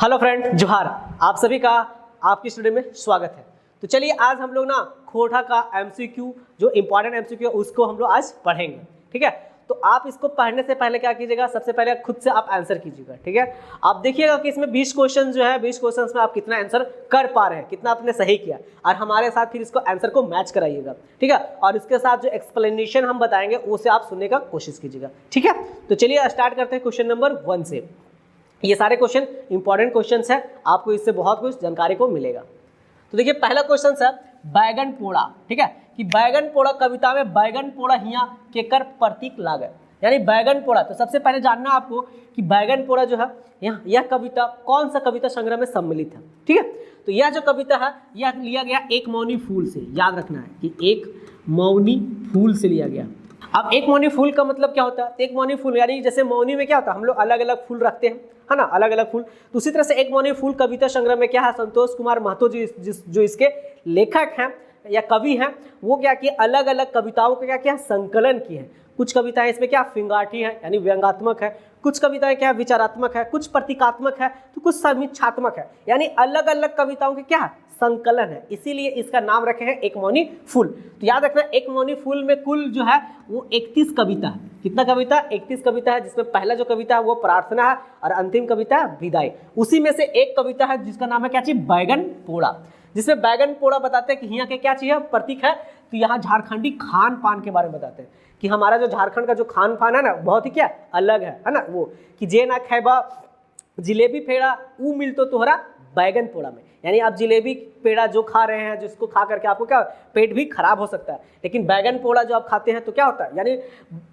Hello friend, जोहार। आप सभी का आपकी स्टडी में स्वागत है। तो चलिए आज हम लोग ना खोटा का एमसीक्यू जो इंपॉर्टेंट एमसीक्यू है उसको हम लोग आज पढ़ेंगे। ठीक है, तो आप इसको पढ़ने से पहले क्या कीजिएगा, सबसे पहले खुद से आप आंसर कीजिएगा। ठीक है, आप देखिएगा कि इसमें 20 क्वेश्चन जो है 20 क्वेश्चन में आप कितना आंसर कर पा रहे हैं, कितना आपने सही किया, और हमारे साथ फिर इसको आंसर को मैच कराइएगा। ठीक है, और इसके साथ जो एक्सप्लेनेशन हम बताएंगे उसे आप सुनने का कोशिश कीजिएगा। ठीक है, तो चलिए स्टार्ट करते हैं क्वेश्चन नंबर 1 से। ये सारे क्वेश्चन इंपॉर्टेंट क्वेश्चंस हैं, आपको इससे बहुत कुछ जानकारी को मिलेगा। तो देखिए पहला क्वेश्चन है बैगन पोड़ा। ठीक है, कि बैगन पोड़ा कविता में बैगन पोड़ा हिया केकर प्रतीक लागे, यानी बैगन पोड़ा। तो सबसे पहले जानना आपको कि बैगन पोड़ा जो है यह कविता कौन सा कविता संग्रह में सम्मिलित है। ठीक है, तो यह जो कविता है यह लिया गया एक मौनी फूल से। याद रखना है कि एक मौनी फूल से लिया गया। अब एक मौनी फूल का मतलब क्या होता है? एक मौनी फूल यानी जैसे मौनी में क्या होता है, हम लोग अलग अलग फूल रखते हैं, है ना, अलग अलग फूल। तो उसी तरह से एक मौनी फूल कविता संग्रह में क्या है, संतोष कुमार महतो जी जो इसके लेखक हैं या कवि हैं, वो क्या किए, अलग अलग कविताओं का क्या संकलन किए हैं। कुछ कविताएं इसमें क्या फिंगाटी है यानी व्यंगात्मक है, कुछ कविताएं क्या विचारात्मक है, कुछ प्रतीकात्मक है, तो कुछ समीक्षात्मक है, यानी अलग अलग कविताओं के क्या है संकलन है। इसीलिए इसका नाम रखे हैं एक मौनी फूल। तो याद रखना एक मौनी फूल में कुल जो है वो 31 कविता है। कितना कविता? 31 कविता है, जिसमें पहला जो कविता है वो प्रार्थना है और अंतिम कविता है विदाई। उसी में से एक कविता है जिसका नाम है क्या चीज, बैगन पोड़ा, जिसमें बैगन पोड़ा बताते हैं कि यहाँ के क्या चीज है, प्रतीक है। तो यहाँ झारखंडी खान पान के बारे में बताते हैं कि हमारा जो झारखंड का जो खान पान है ना बहुत ही क्या अलग है ना, वो कि जे ना खैबा जिलेबी पेड़ा ऊ मिल तो तोहरा बैगन पोड़ा में, यानी आप जिलेबी पेड़ा जो खा रहे हैं जिसको खा करके आपको क्या पेट भी खराब हो सकता है, लेकिन बैगन पोड़ा जो आप खाते हैं तो क्या होता है, यानी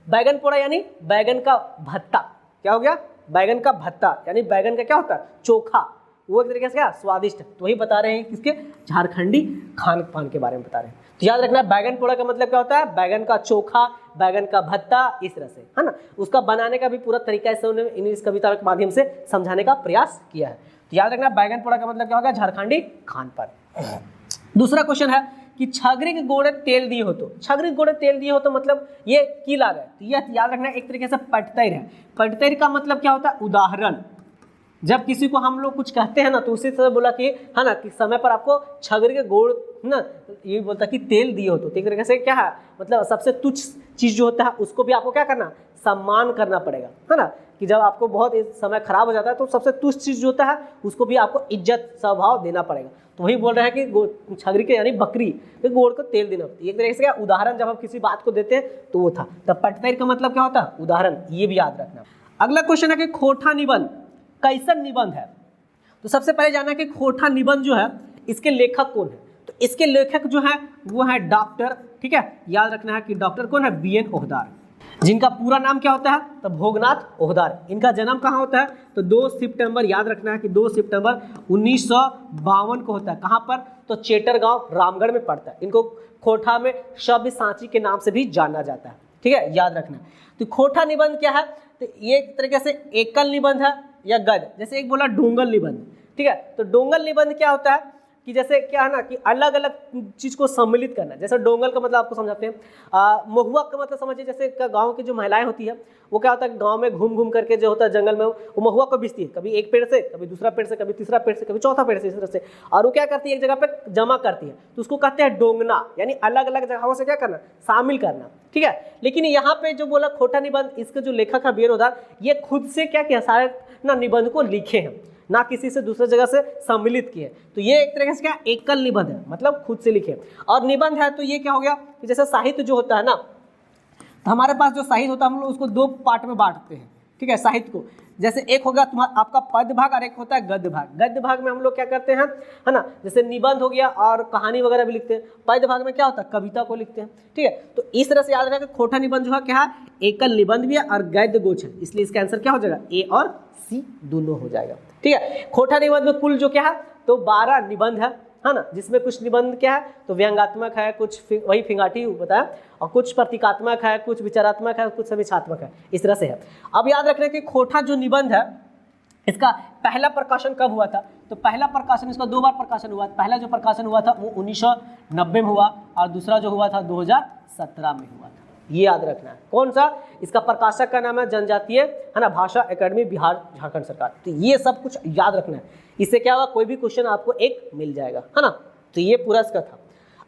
बैगन पोड़ा यानी बैगन का भत्ता। क्या हो गया? बैगन का भत्ता, यानी बैगन का क्या होता है, चोखा, वो एक तरीके से क्या स्वादिष्ट है। तो वही बता रहे हैं किसके, झारखंडी खान पान के बारे में बता रहे हैं। तो याद रखना बैगन पोड़ा का मतलब क्या होता है, बैगन का चोखा, बैगन का भत्ता, इस तरह से, है ना। उसका बनाने का भी पूरा तरीका से उन्होंने इस कविता के माध्यम से समझाने का प्रयास किया है। तो याद रखना बैगन पोड़ा का मतलब क्या होगा, झारखंडी खान पान। दूसरा क्वेश्चन है कि छगरी के गोड़े तेल दिए हो, तो छगरी के गोड़े तेल दिए हो तो मतलब ये की लाग है। तो यह याद रखना एक तरीके से पटतैर है। पटतैर का मतलब क्या होता है, उदाहरण। जब किसी को हम लोग कुछ कहते हैं ना तो उसी तरह बोला कि है ना कि समय पर आपको छगरी के गोड़ ना ये बोलता कि तेल दिए हो, तो एक तरीके से क्या है मतलब सबसे तुच्छ चीज जो होता है उसको भी आपको क्या करना, सम्मान करना पड़ेगा, है ना। कि जब आपको बहुत समय खराब हो जाता है तो सबसे तुच्छ चीज जो होता है उसको भी आपको इज्जत स्वभाव देना पड़ेगा। तो वही बोल रहे हैं कि छगरी के यानी बकरी के गोड़ को तेल देना। एक तरीके से क्या उदाहरण, जब हम किसी बात को देते हैं तो वो था। तब पटतैर का मतलब क्या होता है, उदाहरण, ये भी याद रखना। अगला क्वेश्चन है कि खोटा निबंध कैसन निबंध है। तो सबसे पहले जानना है कि खोटा निबंध जो है इसके लेखक कौन है। तो इसके लेखक जो है वो है डॉक्टर, ठीक है, याद रखना है कि डॉक्टर कौन है, BN ओहदार, जिनका पूरा नाम क्या होता है, तो भोगनाथ ओहदार। इनका जन्म कहाँ होता है, तो 2 सितंबर, याद रखना है कि 2 सितंबर 1952 को होता है। कहाँ पर, तो चेटरगांव रामगढ़ में पड़ता है। इनको खोटा में शब्द सांची के नाम से भी जाना जाता है। ठीक है, याद रखना। तो खोटा निबंध क्या है, तो ये एक तरीके से एकल निबंध है या गद्य। जैसे एक बोला डोंगल निबंध, ठीक है, तो डोंगल निबंध क्या होता है कि जैसे क्या है ना कि अलग अलग चीज को सम्मिलित करना। जैसे डोंगल का मतलब आपको समझाते हैं, महुआ का मतलब समझिए, जैसे गांव की जो महिलाएं होती है वो क्या होता है गांव में घूम घूम करके जो होता है जंगल में वो महुआ को बेचती है, कभी एक पेड़ से, कभी दूसरा पेड़ से, कभी तीसरा पेड़ से, कभी चौथा पेड़ से, इस तरह से। और वो क्या करती है, एक जगह पे जमा करती है, तो उसको कहते हैं डोंगना, यानी अलग अलग जगहों से क्या करना, शामिल करना। ठीक है, लेकिन यहाँ पे जो बोला खोटा निबंध, इसके जो लेखक है BN ओहदार, ये खुद से क्या किया, सारे ना निबंध को लिखे हैं, ना किसी से दूसरे जगह से सम्मिलित किए। तो ये एक तरीके से क्या एकल निबंध है, मतलब खुद से लिखे। और निबंध है तो ये क्या हो गया कि जैसे साहित्य जो होता है ना, तो हमारे पास जो साहित्य होता है हम लोग उसको 2 पार्ट में बांटते हैं। ठीक है, साहित्य को, जैसे एक होगा तुम्हारा आपका पद्य भाग और एक होता है गद्य भाग। गद्य भाग में हम लोग क्या करते हैं, है ना, जैसे निबंध हो गया और कहानी वगैरह भी लिखते हैं। पद्य भाग में क्या होता है, कविता को लिखते हैं। ठीक है, तो इस तरह से याद रखना कि खोटा निबंध जो है क्या है, एकल निबंध भी है और गद्य गोच है, इसलिए इसका आंसर क्या हो जाएगा, A और C दोनों हो जाएगा। ठीक है, खोटा निबंध में कुल जो क्या है तो 12 निबंध है ना, जिसमें कुछ निबंध क्या है तो व्यंगात्मक है, कुछ वही फिंगाटी बताया, और कुछ प्रतीकात्मक है, कुछ विचारात्मक है, कुछ समीक्षात्मक है, इस तरह से है। अब याद रखना कि खोटा जो निबंध है इसका पहला प्रकाशन कब हुआ था, तो पहला प्रकाशन इसका 2 बार प्रकाशन हुआ। पहला जो प्रकाशन हुआ था वो 1990 में हुआ और दूसरा जो हुआ था 2017 में हुआ था। ये याद रखना है। कौन सा? इसका प्रकाशक का नाम है जनजातीय है ना भाषा एकेडमी बिहार झारखंड सरकार। तो ये सब कुछ याद रखना है, इससे क्या होगा कोई भी क्वेश्चन आपको एक मिल जाएगा, है ना। तो ये पूरा इसका था।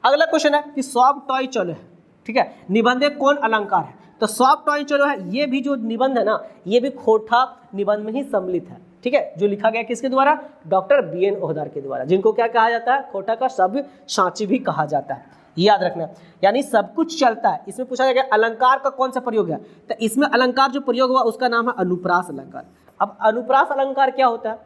अगला क्वेश्चन है कि सॉफ्ट टॉय चलो है, ठीक है, निबंध कौन अलंकार है। तो सॉफ्ट टॉय चलो है, ये भी जो निबंध है ना, ये भी खोटा निबंध में ही सम्मिलित है, ठीक है, जो लिखा गया किसके द्वारा? डॉक्टर BN ओहदार के द्वारा, जिनको क्या कहा जाता है? खोटा का शब्द साची भी कहा जाता है। ये याद रखना, यानी सब कुछ चलता है। इसमें पूछा गया अलंकार का कौन सा प्रयोग है, तो इसमें अलंकार जो प्रयोग हुआ उसका नाम है अनुप्रास अलंकार। अब अनुप्रास अलंकार क्या होता है?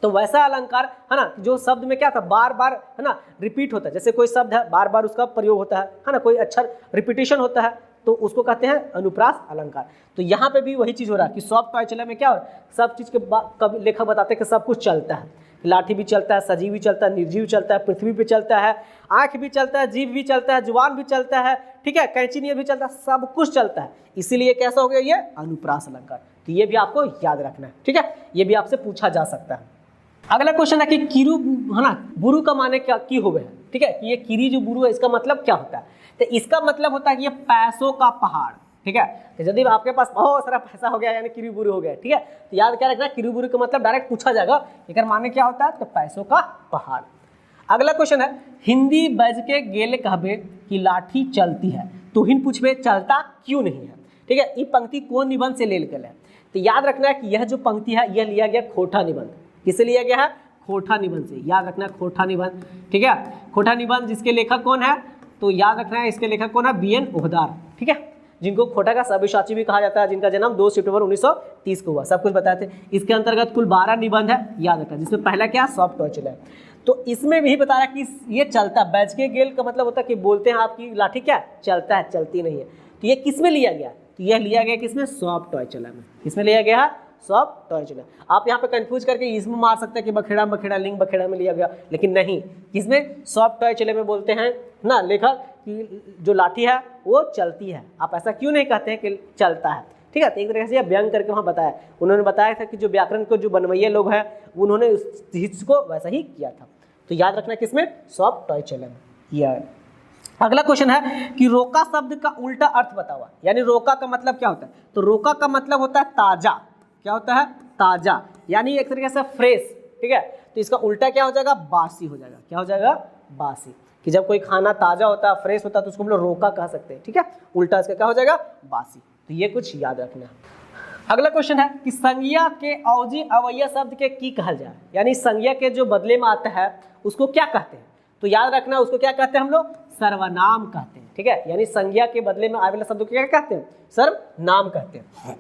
तो वैसा अलंकार है ना जो शब्द में क्या था, बार बार है ना रिपीट होता है। जैसे कोई शब्द है बार बार उसका प्रयोग होता है ना, कोई अक्षर रिपीटेशन होता है, तो उसको कहते हैं अनुप्रास अलंकार। तो यहाँ पे भी वही चीज़ हो रहा है कि सॉफ्ट टॉय चले में क्या हो रहा है, सब चीज़ के कभी लेखक बताते हैं कि सब कुछ चलता है, लाठी भी चलता है, सजीव भी चलता है, निर्जीव चलता है, पृथ्वी पे चलता है, आँख भी चलता है, जीभ भी चलता है, जुबान भी चलता है, ठीक है, कैंची नियर भी चलता है, सब कुछ चलता है। इसीलिए कैसा हो गया ये अनुप्रास अलंकार। तो ये भी आपको याद रखना है, ठीक है, ये भी आपसे पूछा जा सकता है। अगला क्वेश्चन है कि किरु है ना बुरु का माने क्या की हो गया है, ठीक है, कि ये किरी जो बुरु है इसका मतलब क्या होता है? तो इसका मतलब होता है कि ये पैसों का पहाड़, ठीक है। तो यदि आपके पास बहुत सारा पैसा हो गया यानी किरु बुरु हो गया, ठीक है, तो याद क्या रखना, किरु बुरु का मतलब डायरेक्ट पूछा जाएगा, इसका माने क्या होता है? तो पैसों का पहाड़। अगला क्वेश्चन है हिंदी बज के गेले कहबे कि लाठी चलती है, तो हिंद पूछबे चलता क्यों नहीं है, ठीक है। ये पंक्ति कौन निबंध से ले निकल है? तो याद रखना है कि यह जो पंक्ति है यह लिया गया खोटा निबंध। किससे लिया गया है? खोटा निबंध से। याद रखना है खोटा निबंध, ठीक है। खोटा निबंध जिसके लेखक कौन है? तो याद रखना है इसके लेखक कौन है? BN ओहदार, ठीक है, जिनको खोटा का सव्यसाची भी कहा जाता है, जिनका जन्म 2 सितंबर 1930 को हुआ, सब कुछ बताए थे। इसके अंतर्गत कुल 12 निबंध है, याद रखना, जिसमें पहला क्या सॉफ्ट टॉय चला है। तो इसमें भी बता रहा कि ये चलता, बैच के गेल का मतलब होता है कि बोलते हैं आपकी लाठी क्या चलता है, चलती नहीं है। तो ये किस में लिया गया? तो यह लिया गया किसमें? सॉफ्ट टॉय चला में। किसमें लिया गया है? सॉफ्ट टॉय चला। आप यहाँ पे कंफ्यूज करके इसमें मार सकते हैं कि बखेड़ा बखेड़ा लिंग बखेड़ा में लिया गया, लेकिन नहीं, किसमें? सॉफ्ट टॉय चले में बोलते हैं ना लेखक कि जो लाठी है वो चलती है। आप ऐसा क्यों नहीं कहते हैं कि चलता है, ठीक है। तो एक तरीके से व्यंग करके वहाँ बताया, उन्होंने बताया था कि जो व्याकरण को जो बनवैये लोग हैं उन्होंने उस चीज को वैसा ही किया था। तो याद रखना किसमें? सॉफ्ट टॉय चले में किया है। अगला क्वेश्चन है कि रोका शब्द का उल्टा अर्थ बताओ, यानी रोका का मतलब क्या होता है? तो रोका का मतलब होता है ताजा। क्या होता है? ताजा, यानी एक तरीके से फ्रेश, ठीक है। तो इसका उल्टा क्या हो जाएगा? बासी हो जाएगा। क्या हो जाएगा? बासी। कि जब कोई खाना ताजा होता है, फ्रेश होता है, तो उसको हम लोग रोका कह सकते हैं, ठीक है। उल्टा इसका क्या हो जाएगा? बासी। तो ये कुछ याद रखना। अगला क्वेश्चन है कि संज्ञा के अवजी अवैया शब्द के की कहल जाए, यानी संज्ञा के जो बदले में आता है उसको क्या कहते हैं? तो याद रखना उसको क्या कहते हैं हम लोग? सर्वनाम कहते हैं, ठीक है। यानी संज्ञा के बदले में आने वाले शब्द को क्या कहते हैं? सर्वनाम कहते हैं,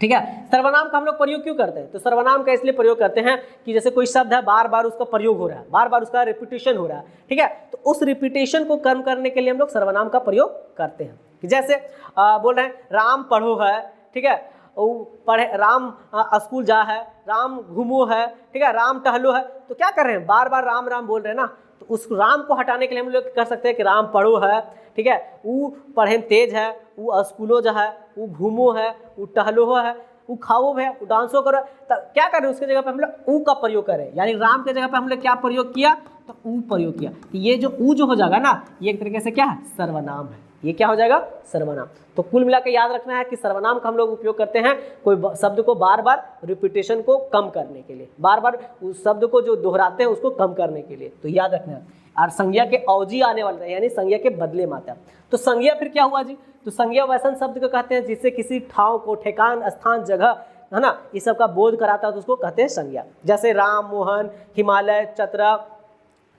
ठीक है। सर्वनाम का हम लोग प्रयोग क्यों करते हैं? तो सर्वनाम का इसलिए प्रयोग करते हैं कि जैसे कोई शब्द है बार बार उसका प्रयोग हो रहा है, बार बार उसका रिपीटेशन हो रहा है, ठीक है, तो उस रिपीटेशन को कम करने के लिए हम लोग सर्वनाम का प्रयोग करते हैं। कि जैसे बोल रहे हैं राम पढ़ो है, ठीक है, पढ़े, राम स्कूल जा है, राम घूमो है, ठीक है, राम टहलो है, तो क्या कर रहे हैं? बार बार राम राम बोल रहे हैं ना, तो उस राम को हटाने के लिए हम लोग कर सकते हैं कि राम पढ़ो है, ठीक है, वो पढ़े तेज है, वो स्कूलो जो है, वो घूमो है, वो टहलो है, वो खाओ है, वो डांसो करो, तो क्या करें? उसके जगह पे हम लोग ऊ का प्रयोग करें, यानी राम के जगह पे हम लोग क्या प्रयोग किया? तो ऊ प्रयोग किया। तो ये जो ऊ जो हो जाएगा ना, ये एक तरीके से क्या है? सर्वनाम है। ये क्या हो जाएगा? सर्वनाम। तो कुल मिला के याद रखना है कि सर्वनाम का हम लोग उपयोग करते हैं कोई शब्द को बार बार रिपीटेशन को कम करने के लिए, बार बार उस शब्द को जो दोहराते हैं उसको कम करने के लिए। तो याद रखना है। और संज्ञा के अवजी आने वाला है, यानी संज्ञा के बदले में आता है। तो संज्ञा फिर क्या हुआ जी? तो संज्ञा वैसन शब्द को कहते हैं जिससे किसी ठाव को, ठेकान, स्थान, जगह, है ना, इस सब का बोध कराता है, तो उसको कहते हैं संज्ञा। जैसे राम, मोहन, हिमालय, चतरा,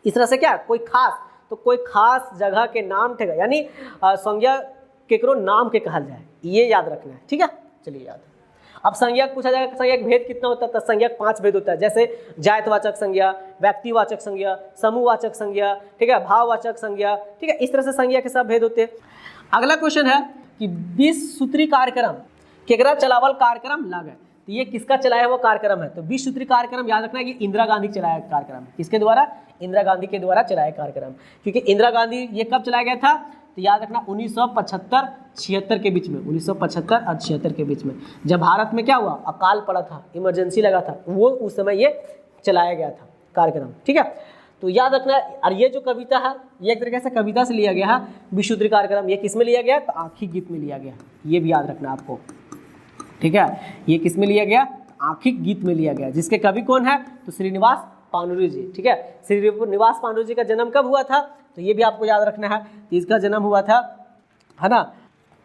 इस तरह से क्या कोई खास, तो कोई खास जगह के नाम ठेका, यानी संज्ञा केकरो नाम के कहल जाए, ये याद रखना है, ठीक है। चलिए याद। अब संज्ञक पूछा जाएगा संज्ञक भेद कितना होता है? तो संज्ञक 5 भेद होता है, जैसे जायतवाचक संज्ञा, व्यक्तिवाचक संज्ञा, समूहवाचक संज्ञा, ठीक है, भाववाचक संज्ञा, ठीक है, इस तरह से संज्ञा के सब भेद होते हैं। अगला क्वेश्चन है कि 20 सूत्री कार्यक्रम केकरा चलावल कार्यक्रम लागे, तो ये किसका चलाया हुआ कार्यक्रम है? तो 20 सूत्री कार्यक्रम याद रखना है कि इंदिरा गांधी चलाया कार्यक्रम है। किसके द्वारा? इंदिरा गांधी के द्वारा चलाया कार्यक्रम, क्योंकि इंदिरा गांधी ये कब चलाया गया था? तो याद रखना 1975-76 के बीच में, 1975 और 76 के बीच में, जब भारत में क्या हुआ? अकाल पड़ा था, इमरजेंसी लगा था, वो उस समय ये चलाया गया था कार्यक्रम, ठीक है। तो याद रखना है। और ये जो कविता है ये एक तरीके से कविता से लिया गया है, विशुद्ध कार्यक्रम। ये किस में लिया गया? तो आँखी गीत में लिया गया, ये भी याद रखना आपको, ठीक है। ये किस में लिया गया? आँखी गीत में लिया गया, जिसके कवि कौन है? तो श्रीनिवास पांडुरंग जी, ठीक है। श्रीनिवास पांडुरंग जी का जन्म कब हुआ था? तो ये भी आपको याद रखना है। इसका जन्म हुआ था, है ना,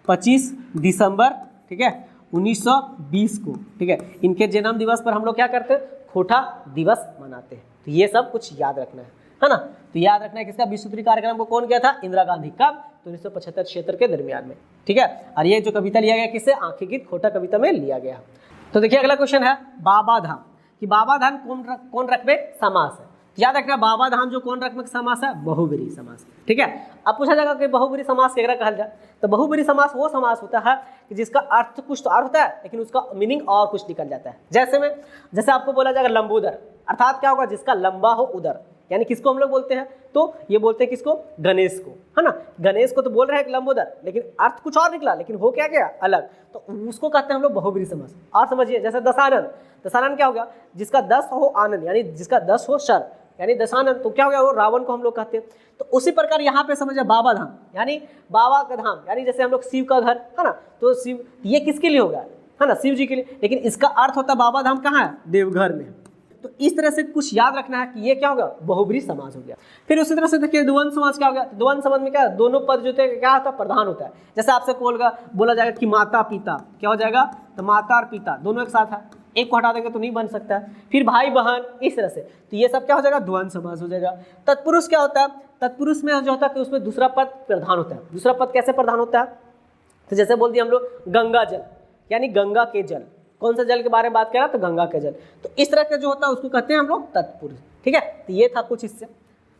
25 दिसंबर, ठीक है, 1920 को, ठीक है। इनके जन्म दिवस पर हम लोग क्या करते हैं? खोटा दिवस मनाते हैं। तो ये सब कुछ याद रखना है ना। तो याद रखना है किसका? विश्व कार्यक्रम को कौन किया था? इंदिरा गांधी। कब? तो 1975-76 के दरमियान में, ठीक है। और ये जो कविता लिया गया किससे? आँखी गीत खोटा कविता में लिया गया। तो देखिए अगला क्वेश्चन है बाबा धाम, कि बाबा धाम कौन रकबे समास है? याद रखना बाबा धाम जो कौन रकबे समास है? बहुब्रीहि समास, ठीक है। अब पूछा जाएगा कि बहुब्रीहि समास केकरा कहल जाए? तो बहुब्रीहि समास वो समास होता है कि जिसका अर्थ कुछ तो अर्थ होता है लेकिन उसका मीनिंग और कुछ निकल जाता है। जैसे आपको बोला जाएगा लंबोदर, अर्थात क्या होगा? जिसका लंबा हो उदर, यानी किसको हम लोग बोलते हैं? तो ये बोलते हैं किसको? गणेश को, है ना। गणेश को तो बोल रहे हैं लंबोदर, लेकिन अर्थ कुछ और निकला, लेकिन हो क्या गया? अलग। तो उसको कहते हैं हम लोग बहुब्रीहि समास। और समझिए जैसे दशानन, दशानन क्या हो गया? जिसका 10 हो आनंद, यानी जिसका 10 हो शर, यानी दशानन। तो क्या हो गया? वो रावण को हम लोग कहते हैं। तो उसी प्रकार यहाँ पे समझिए बाबा धाम, यानी बाबा का धाम, यानी जैसे हम लोग शिव का घर, है ना। तो शिव, ये किसके लिए होगा? है ना, शिव जी के लिए। लेकिन इसका अर्थ होता है बाबा धाम कहाँ है? देवघर में। तो इस तरह से कुछ याद रखना है कि ये क्या होगा? बहुब्रीहि समास हो गया। फिर उसी तरह से देखिए द्वंद्व समास क्या हो गया? द्वंद्व समास में क्या? दोनों पद जो थे क्या होता है? प्रधान होता है। जैसे आपसे बोला जाएगा कि माता पिता, क्या हो जाएगा? तो माता और पिता दोनों एक साथ है, एक को हटा देंगे तो नहीं बन सकता है। फिर भाई बहन, इस तरह से। तो ये सब क्या हो जाएगा? द्वंद्व समास हो जाएगा। तत्पुरुष क्या होता है? तत्पुरुष में जो होता है कि उसमें दूसरा पद प्रधान होता है। दूसरा पद कैसे प्रधान होता है? तो जैसे बोल दिया हम लोग गंगा जल, यानी गंगा के जल। कौन सा जल के बारे में बात करा? तो गंगा के जल। तो इस तरह का जो होता है उसको कहते हैं हम लोग तत्पुरुष, ठीक है। तो ये था कुछ इससे।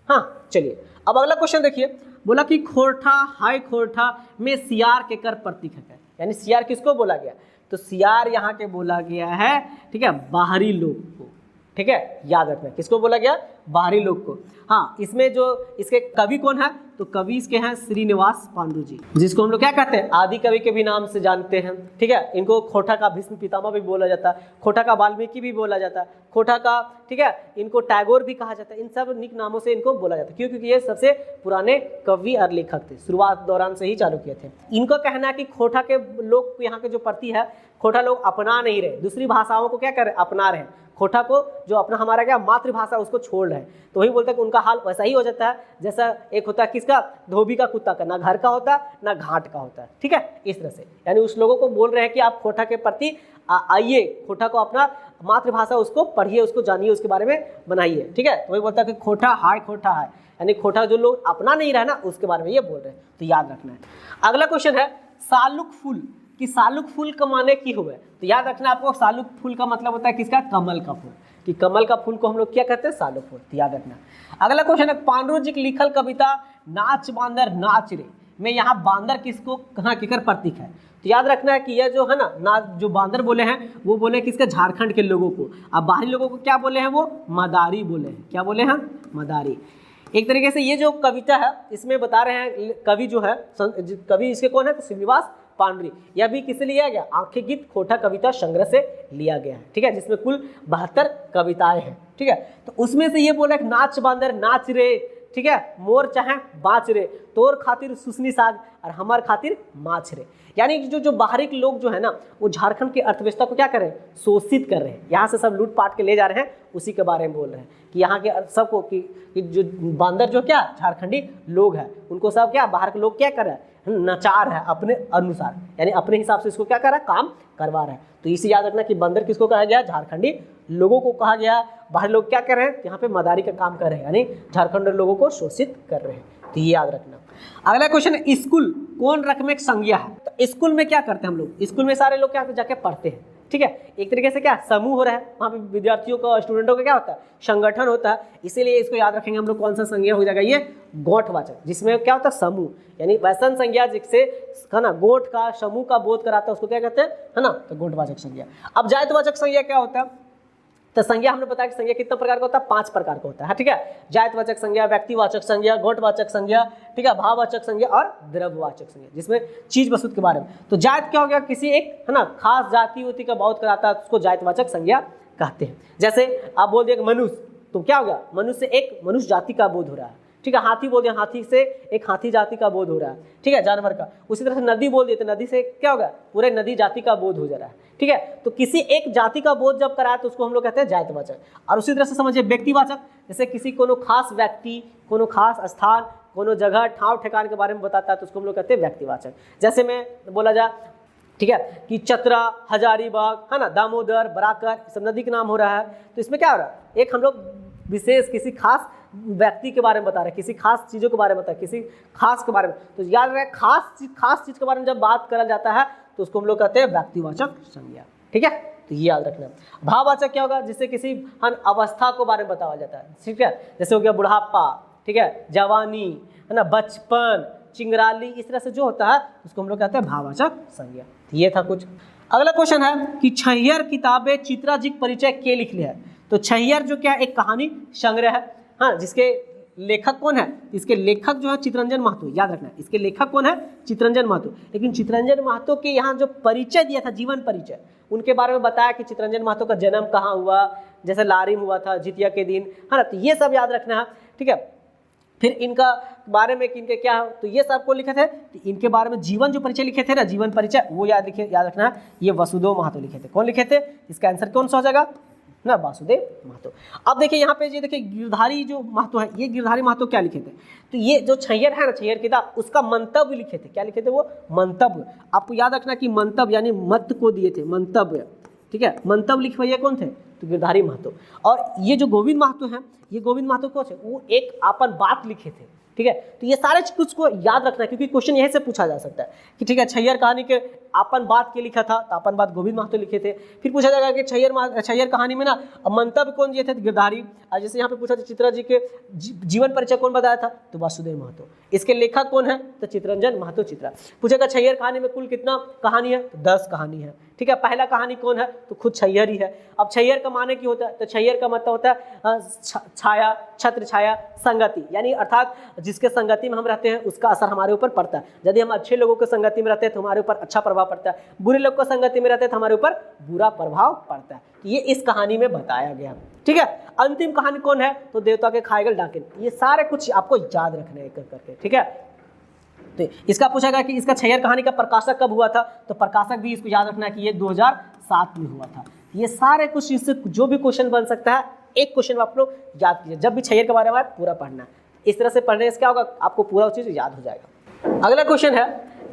हाँ चलिए अब अगला क्वेश्चन देखिए। बोला कि खोरठा हाय खोरठा में सियार के कर प्रतीक है, यानी सियार किसको बोला गया? तो सियार यहाँ के बोला गया है, ठीक है, बाहरी लोग को, ठीक है। याद रखना किसको बोला गया? बाहरी लोग को। हाँ, इसमें जो इसके कवि कौन है? तो कवि इसके हैं श्रीनिवास पांडुरंग जी, जिसको हम लोग क्या कहते हैं? आदि कवि के भी नाम से जानते हैं, ठीक है। इनको खोटा का भीष्म पितामह भी बोला जाता है, खोटा का वाल्मीकि भी बोला जाता है, खोटा का, ठीक है, इनको टैगोर भी कहा जाता है। इन सब निक नामों से इनको बोला जाता है। क्यों? क्योंकि ये सबसे पुराने कवि और लेखक थे, शुरुआत दौरान से ही चालू किए थे। इनका कहना है कि खोटा के लोग यहाँ के जो प्रति है, खोटा लोग अपना नहीं रहे, दूसरी भाषाओं को क्या कर रहे? अपना रहे। खोटा को जो अपना हमारा क्या मातृभाषा उसको छोड़ रहे हैं। तो वही बोलते हैं कि उनका हाल वैसा ही हो जाता है जैसा एक होता है किसका? धोबी का कुत्ता का, ना घर का होता है ना घाट का होता है, ठीक है। इस तरह से यानी उस लोगों को बोल रहे हैं कि आप खोटा के प्रति आइए, खोटा को अपना मातृभाषा उसको पढ़िए, उसको जानिए, उसके बारे में बनाइए, ठीक है। तो वही बोलता है कि खोटा हाय खोटा है, यानी खोटा जो लोग अपना नहीं रहा ना उसके बारे में ये बोल रहे हैं। तो याद रखना है। अगला क्वेश्चन है सालुक फूल, कि सालुक फूल का माने की हुए? तो याद रखना आपको सालुक फूल का मतलब होता है किसका? कमल का फूल, कि कमल का फूल को हम लोग क्या कहते हैं? सालुक फूल। तो याद रखना। अगला क्वेश्चन है पांडुरंग जी की लिखल कविता नाच बांदर नाच रे में यहाँ बांदर किसको कहाँ केकर प्रतीक है? तो याद रखना है कि यह जो है ना जो बांदर बोले हैं वो बोले किसके? झारखंड के लोगों को। अब बाहरी लोगों को क्या बोले हैं? वो मदारी बोले हैं। क्या बोले हैं? मदारी। एक तरीके से ये जो कविता है इसमें बता रहे हैं कवि जो है, कवि इसके कौन है? तो श्रीनिवास पांडुरंग। यह भी किससे लिया गया? आंखें गीत खोटा कविता संग्रह से लिया गया है, ठीक है, जिसमें कुल 72 कविताएं हैं, ठीक है। तो उसमें से ये बोला कि नाच बांदर नाच रे, ठीक है, मोर चाहे बाँच रे, तोर खातिर सुसनी साग और हमार खातिर माछ रे। यानी जो बाहरी लोग जो है ना वो झारखंड की अर्थव्यवस्था को क्या कर रहे हैं? शोषित कर रहे हैं। यहाँ से सब लूटपाट के ले जा रहे हैं, उसी के बारे में बोल रहे हैं कि यहाँ के सबको कि जो बांदर जो क्या झारखंडी लोग हैं उनको सब क्या बाहर के लोग क्या कर रहे हैं? नचा रहा है अपने अनुसार, यानी अपने हिसाब से इसको क्या कर रहा है? काम करवा रहा है। तो इसे याद रखना कि बंदर किसको कहा गया? झारखंडी लोगों को कहा गया। बाहर लोग क्या कर रहे हैं? यहाँ पे मदारी का काम कर रहे हैं, यानी झारखंड लोगों को शोषित कर रहे हैं। तो ये याद रखना। अगला क्वेश्चन है स्कूल कौन रकम संज्ञा है? तो स्कूल में क्या करते हैं हम लोग? स्कूल में सारे लोग क्या जाके पढ़ते हैं, ठीक है। एक तरीके से क्या समूह हो रहा है वहाँ पे, विद्यार्थियों का स्टूडेंटों का क्या होता है? संगठन होता है। इसीलिए इसको याद रखेंगे हम लोग। कौन सा संज्ञा हो जाएगा? ये गोठवाचक, जिसमें क्या होता है? समूह, यानी वैसन संज्ञा जिससे है ना गोठ का समूह का बोध कराता है उसको क्या कहते हैं? है ना, तो गोठवाचक संज्ञा। अब जायतवाचक संज्ञा क्या होता है? तो संज्ञा हमने बताया कि संज्ञा कितना प्रकार का होता है? 5 प्रकार का होता है, ठीक है। जायतवाचक संज्ञा, व्यक्तिवाचक संज्ञा, गोठवाचक संज्ञा, ठीक है, भाववाचक संज्ञा और द्रव्यवाचक संज्ञा, जिसमें चीज वस्तु के बारे में। तो जायत क्या हो गया? किसी एक है ना खास जाति उति का बोध कराता है उसको जायतवाचक संज्ञा कहते हैं। जैसे आप बोल दिए मनुष्य, तो क्या हो गया, मनुष्य एक मनुष्य जाति का बोध हो रहा है। ठीक है, हाथी बोल दिया, हाथी से एक हाथी जाति का बोध हो रहा है। ठीक है, जानवर का। उसी तरह से नदी बोल दिए तो नदी से क्या होगा, पूरे नदी जाति का बोध हो जा रहा है। ठीक है, तो किसी एक जाति का बोध जब कराए तो उसको हम लोग कहते हैं जातिवाचक। और उसी तरह से समझिए व्यक्तिवाचक, जैसे किसी कोनो खास व्यक्ति, कोनो खास स्थान, कोनो जगह, ठाव ठिकाने के बारे में बताता है तो उसको हम लोग कहते हैं व्यक्तिवाचक। जैसे में बोला जाए, ठीक है, कि चतरा, हजारीबाग, है ना, दामोदर, बराकर, सब नदी के नाम हो रहा है। तो इसमें क्या हो रहा है, एक हम लोग विशेष किसी खास व्यक्ति के बारे में बता रहे हैं, किसी खास चीज़ों के बारे में बता रहे हैं, किसी खास के बारे में। तो याद रहे, खास चीज़ के बारे में जब बात करा जाता है तो उसको हम लोग कहते हैं व्यक्तिवाचक संज्ञा। ठीक है, तो ये याद रखना। भाववाचक क्या होगा, जिससे किसी अवस्था को बारे में बताया जाता है। ठीक है, जैसे हो गया बुढ़ापा, ठीक है, जवानी, है ना, बचपन, चिंगराली, इस तरह से जो होता है उसको हम लोग कहते हैं भाववाचक संज्ञा। ये था कुछ। अगला क्वेश्चन है कि छैहर किताबें चित्राजिक परिचय के लिख लिया है। तो छैहर जो क्या एक कहानी संग्रह है, हाँ, जिसके लेखक कौन है, इसके लेखक जो है चितरंजन महतो। याद रखना, इसके लेखक कौन है, चितरंजन महतो। लेकिन चितरंजन महतो के यहाँ जो परिचय दिया था, जीवन परिचय, उनके बारे में बताया कि चितरंजन महतो का जन्म कहाँ हुआ, जैसे लारिम हुआ था जितिया के दिन, है ना। तो ये सब याद रखना है। ठीक है, फिर इनका बारे में इनके क्या, तो ये सब को लिखे थे। तो इनके बारे में जीवन जो परिचय लिखे थे ना, जीवन परिचय, वो याद रखना है, ये वसुदेव महतो लिखे थे। कौन लिखे थे, इसका आंसर कौन सा हो जाएगा ना, वासुदेव महतो। अब देखिए यहाँ पे, ये देखिए गिरधारी जो महतो है, ये गिरधारी महतो क्या लिखे थे, तो ये जो छैहर है ना, छैहर किताब, उसका मंतव्य लिखे थे। क्या लिखे थे वो, मंतव्य। आपको याद रखना कि मंतव्य यानी मत को दिए थे, मंतव्य। ठीक है, मंतव्य लिखवाइए कौन थे, तो गिरधारी महतो। और ये जो गोविंद महतो हैं, ये गोविंद महतो कौन थे, वो एक अपन बात लिखे थे। ठीक है, तो ये सारे कुछ को याद रखना है, क्योंकि क्वेश्चन यहीं से पूछा जा सकता है कि ठीक है, छैहर कहानी के अपन बात के लिखा था, तो अपन बात गोविंद महतो लिखे थे। फिर पूछा जाएगा कि छैहर कहानी में ना मंतव्य कौन दिए थे, गिरधारी। और जैसे यहाँ पे पूछा था चित्रा जी के जीवन परिचय कौन बताया था, तो वासुदेव महतो। इसके लेखक कौन है, तो चितरंजन महतो चित्रा। पूछेगा छैहर कहानी में कुल कितना कहानी है, तो 10 कहानी है। ठीक है, पहला कहानी कौन है, तो खुद छैहर ही है। अब छैहर का माने की होता है, तो छैहर का मतलब होता है छाया, छत्र छाया, संगति, यानी अर्थात जिसके संगति में हम रहते हैं उसका असर हमारे ऊपर पड़ता है। यदि हम अच्छे लोगों के संगति में रहते हैं तो हमारे ऊपर अच्छा प्रभाव पड़ता है, बुरे लोगों के संगति में रहते हैं तो हमारे ऊपर बुरा प्रभाव पड़ता है। ये इस कहानी में बताया गया। ठीक है, अंतिम कहानी कौन है, तो देवता के खाए गए डाकिन। ये सारे कुछ आपको याद रखना है एक करके। ठीक है, तो इसका पूछा कि इसका छैहर कहानी का प्रकाशक कब हुआ था, तो प्रकाशक भी इसको याद रखना है कि ये 2007 में हुआ था। ये सारे कुछ, इससे जो भी क्वेश्चन बन सकता है, एक क्वेश्चन आप लोग याद कीजिए। जब भी छैहर के बारे में पूरा पढ़ना है, इस तरह से पढ़ने से क्या होगा, आपको पूरा चीज याद हो जाएगा। अगला क्वेश्चन है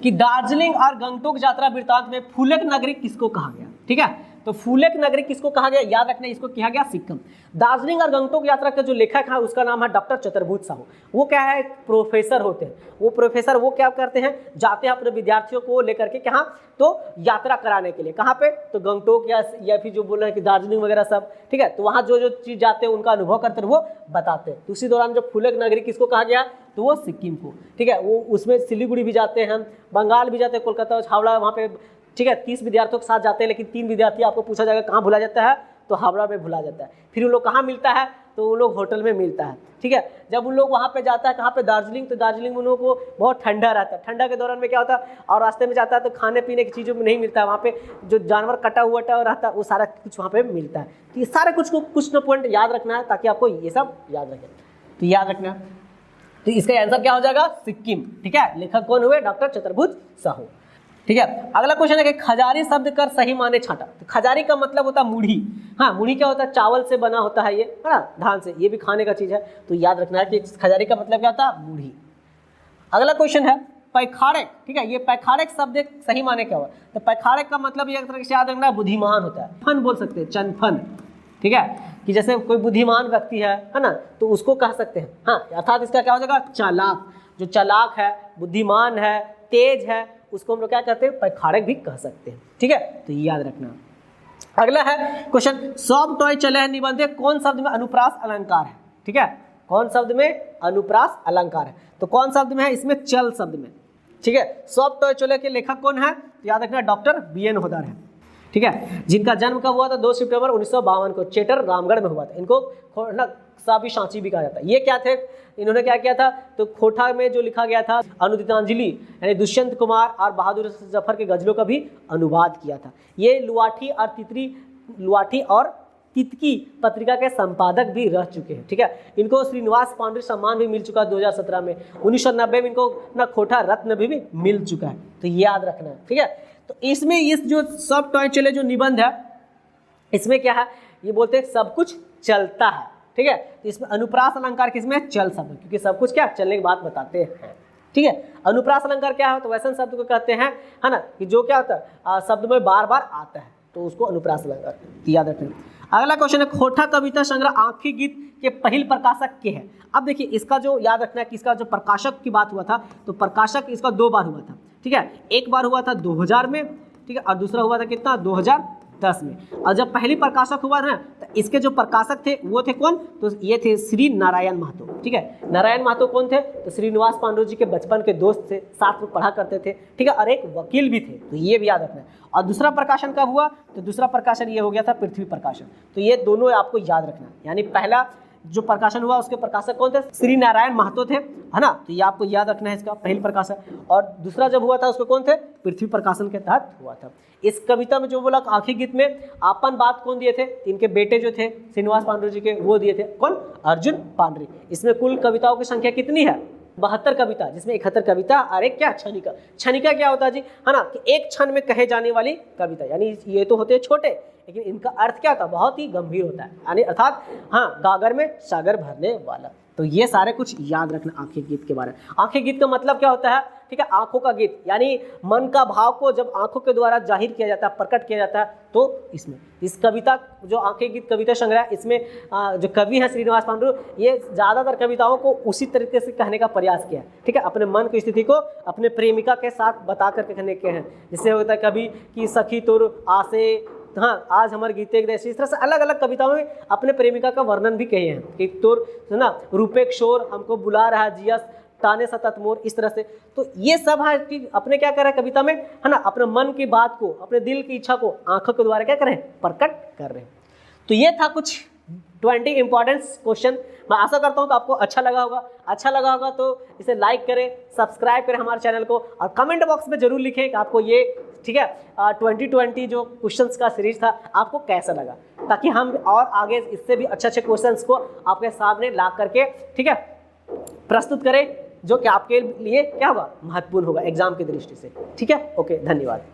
कि दार्जिलिंग और गंगटोक यात्रा वृत्तांत में फूलेक नगरी किसको कहा गया। ठीक है, तो फूलेक नगरी किसको कहा गया, याद रखना, इसको कहा गया सिक्किम। दार्जिलिंग और गंगटोक यात्रा का जो लेखक है उसका नाम है डॉक्टर चतुर्भुज साहू। वो क्या है, प्रोफेसर होते हैं। वो प्रोफेसर वो क्या करते हैं, जाते हैं अपने विद्यार्थियों को लेकर के कहाँ, तो यात्रा कराने के लिए। कहाँ पे, तो गंगटोक या फिर जो बोल रहे हैं कि दार्जिलिंग वगैरह सब। ठीक है, तो वहाँ जो जो चीज़ जाते हैं उनका अनुभव करते हैं, वो बताते हैं। तो उसी दौरान जब फूलेक नगरी किसको कहा गया, तो वो सिक्किम को। ठीक है, वो उसमें सिलीगुड़ी भी जाते हैं, बंगाल भी जाते हैं, कोलकाता, हावड़ा, वहाँ पे। ठीक है, 30 विद्यार्थियों के साथ जाते हैं, लेकिन 3 विद्यार्थी आपको पूछा जाएगा कहाँ भुला जाता है, तो हावड़ा में भुला जाता है। फिर उन लोग कहाँ मिलता है, तो उन लोग होटल में मिलता है। ठीक है, जब उन लोग वहाँ पे जाता है, कहाँ पे, दार्जिलिंग, तो दार्जिलिंग में उन लोगों को बहुत ठंडा रहता है। ठंडा के दौरान में क्या होता है, और रास्ते में जाता है तो खाने पीने की चीज़ों में नहीं मिलता है, वहाँ पे जो जानवर कटा हुआ रहता है वो सारा कुछ वहाँ पे मिलता है। तो ये सारे कुछ न पॉइंट याद रखना है ताकि आपको ये सब याद रखें। तो याद रखना, तो इसका आंसर क्या हो जाएगा, सिक्किम। ठीक है, लेखक कौन हुए, डॉक्टर चतुर्भुज साहू। ठीक है, अगला क्वेश्चन है कि खजारी शब्द कर सही माने छाटा। तो खजारी का मतलब होता है मूढ़ी। हाँ, मूढ़ी क्या होता है, चावल से बना होता है ये, है ना, धान से, ये भी खाने का चीज़ है। तो याद रखना है कि खजारी का मतलब क्या होता है, मूढ़ी। अगला क्वेश्चन है पैखाड़क। ठीक है, ये पैखाड़क शब्द सही माने क्या हुआ, तो पैखाड़क का मतलब ये एक तरह से याद रखना है, बुद्धिमान होता है। फन बोल सकते हैं, चनफन। ठीक है, कि जैसे कोई बुद्धिमान व्यक्ति है ना, तो उसको कह सकते हैं। हाँ, अर्थात इसका क्या हो जाएगा, चालाक। जो चालाक है, बुद्धिमान है, तेज है, उसको हम लोग क्या कहते हैं, पैखाड़क भी कह सकते हैं। ठीक है, तो ये याद रखना। अगला है क्वेश्चन, सब टॉय चले हैं निबंधे कौन शब्द में अनुप्रास अलंकार है। ठीक है, कौन शब्द में अनुप्रास अलंकार है, तो कौन शब्द में है, इसमें चल शब्द में। ठीक है, सब टॉय चले के लेखक कौन है, तो याद रखना डॉक्टर BN होदार है। ठीक है, जिनका जन्म कब हुआ था, 2 सितंबर 1952 को चेटर रामगढ़ में हुआ था। इनको साबी सांची भी कहा जाता है। ये क्या थे, इन्होंने क्या किया था, तो खोटा में जो लिखा गया था अनुदितांजलि, यानी दुष्यंत कुमार और बहादुर जफर के गजलों का भी अनुवाद किया था। ये लुआठी और तितकी पत्रिका के संपादक भी रह चुके हैं। ठीक है, इनको श्रीनिवास पांडे सम्मान भी मिल चुका है 2017 में। 1990 में इनको ना खोटा रत्न भी मिल चुका है, तो याद रखना है। ठीक है, तो इसमें इस जो सब टॉय चले जो निबंध है, इसमें क्या है, ये बोलते हैं सब कुछ चलता है। ठीक है, तो इसमें अनुप्रास अलंकार किसमें, चल शब्द, क्योंकि सब कुछ क्या चलने की बात बताते हैं। ठीक है, अनुप्रास अलंकार क्या है, तो वैसे शब्द को कहते हैं, है ना, कि जो क्या होता है शब्द में बार बार आता है, तो उसको अनुप्रास अलंकार याद रखें। अगला क्वेश्चन है, खोटा कविता संग्रह आंखी गीत के पहल प्रकाशक के हैं। अब देखिए इसका जो याद रखना है कि इसका जो प्रकाशक की बात हुआ था, तो प्रकाशक इसका 2 बार हुआ था। ठीक है, एक बार हुआ था 2000 में, ठीक है, और दूसरा हुआ था कितना, 2010 में। और जब पहली प्रकाशक हुआ ना, तो इसके जो प्रकाशक थे वो थे कौन, तो ये थे श्री नारायण महतो। ठीक है, नारायण महतो कौन थे, तो श्रीनिवास पांडु जी के बचपन के दोस्त थे, साथ में पढ़ा करते थे। ठीक है, और एक वकील भी थे, तो ये भी याद रखना है। और दूसरा प्रकाशन कब हुआ, तो दूसरा प्रकाशन ये हो गया था पृथ्वी प्रकाशन। तो ये दोनों आपको याद रखना है, यानी पहला जो प्रकाशन हुआ उसके प्रकाशक कौन थे, श्री नारायण महतो थे, है ना, तो ये आपको याद रखना है इसका पहल प्रकाशन। और दूसरा जब हुआ था उसको कौन थे, पृथ्वी प्रकाशन के तहत हुआ था। इस कविता में जो बोला आंखी गीत में आपन बात कौन दिए थे, इनके बेटे जो थे श्रीनिवास पांडु जी के, वो दिए थे कौन, अर्जुन पांडरी। इसमें कुल कविताओं की संख्या कितनी है, 72 कविता, जिसमें 71 कविता और एक क्या छनिका। छनिका क्या होता है जी, है ना, कि एक क्षण में कहे जाने वाली कविता, यानी ये तो होते हैं छोटे, लेकिन इनका अर्थ क्या होता है, बहुत ही गंभीर होता है, यानी अर्थात हाँ गागर में सागर भरने वाला। तो ये सारे कुछ याद रखना आंखें गीत के बारे में। आंखें गीत का मतलब क्या होता है, ठीक है, आंखों का गीत, यानी मन का भाव को जब आंखों के द्वारा जाहिर किया जाता है, प्रकट किया जाता है, तो इसमें इस कविता जो आंखें गीत कविता संग्रह, इसमें जो कवि हैं श्रीनिवास पांडु, ये ज़्यादातर कविताओं को उसी तरीके से कहने का प्रयास किया है। ठीक है, अपने मन की स्थिति को अपने प्रेमिका के साथ बता करके कहने के हैं। जिससे होता है कभी कि सखी तुर आसे, हाँ आज हमारे गीते एक देश, इस तरह से अलग अलग कविताओं में अपने प्रेमिका का वर्णन भी किए हैं कि तुर ना रूपे शोर हमको बुला रहा जियस ताने सतत मोर, इस तरह से। तो ये सब है कि अपने क्या कर रहे हैं कविता में, है ना, अपने मन की बात को, अपने दिल की इच्छा को आंखों के द्वारा क्या कर रहे हैं, प्रकट कर रहे हैं। तो ये था कुछ 20 इंपॉर्टेंट क्वेश्चन। मैं आशा करता हूँ कि आपको अच्छा लगा होगा तो इसे लाइक करें, सब्सक्राइब करें हमारे चैनल को, और कमेंट बॉक्स में जरूर लिखें कि आपको ये, ठीक है, 2020 जो क्वेश्चंस का सीरीज था आपको कैसा लगा, ताकि हम और आगे इससे भी अच्छे क्वेश्चंस को आपके सामने ला करके, ठीक है, प्रस्तुत करें, जो कि आपके लिए क्या होगा, महत्वपूर्ण होगा एग्जाम की दृष्टि से। ठीक है, ओके, धन्यवाद।